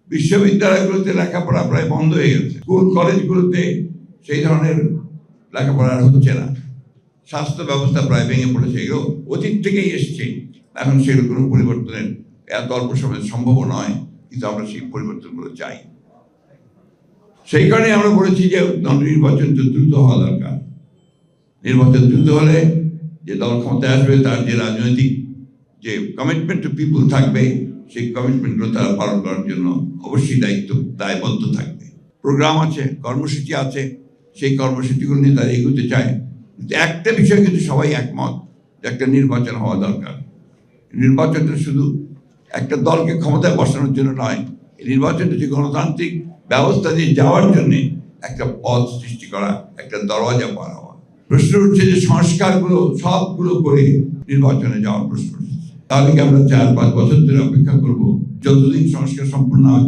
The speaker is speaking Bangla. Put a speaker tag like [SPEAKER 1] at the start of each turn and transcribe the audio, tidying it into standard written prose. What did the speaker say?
[SPEAKER 1] বিশ্ববিদ্যালয়গুলোতে লেখাপড়া প্রায় বন্ধ হয়ে গেছে, স্কুল কলেজগুলোতে সেই ধরনের লেখাপড়া হচ্ছে না, স্বাস্থ্য ব্যবস্থা প্রায় ভেঙে পড়েছে। এগুলো অতীত থেকেই এসছে, এখন সেগুলো কোনো পরিবর্তনের এত অল্প সময় সম্ভব নয়, কিন্তু আমরা সেই পরিবর্তনগুলো চাই। সেই কারণে আমরা বলেছি যে নির্বাচন দ্রুত হওয়া দরকার। নির্বাচন দ্রুত হলে যে দল ক্ষমতায় আসবে তার যে রাজনৈতিক যে কমিটমেন্ট টু পিপুল থাকবে, সেই কমিটমেন্টগুলো তারা পালন করার জন্য অবশ্যই দায়বদ্ধ থাকবে। প্রোগ্রাম আছে, কর্মসূচি আছে, সেই কর্মসূচিগুলো নিয়ে তারা এগোতে চায়। কিন্তু একটা বিষয় কিন্তু সবাই একমত যে একটা নির্বাচন হওয়া দরকার। নির্বাচনটা শুধু একটা দলকে ক্ষমতায় বসানোর জন্য নয়, নির্বাচনটা যে গণতান্ত্রিক ব্যবস্থা দিয়ে যাওয়ার জন্য একটা পথ সৃষ্টি করা, একটা দরওয়াজা পার হওয়া। প্রশ্ন উঠছে যে সংস্কারগুলো সবগুলো করে নির্বাচনে যাওয়ার প্রশ্ন উঠছে। তাহলে কি আমরা 4-5 বছর ধরে অপেক্ষা করবো? যতদিন সংস্কার সম্পূর্ণ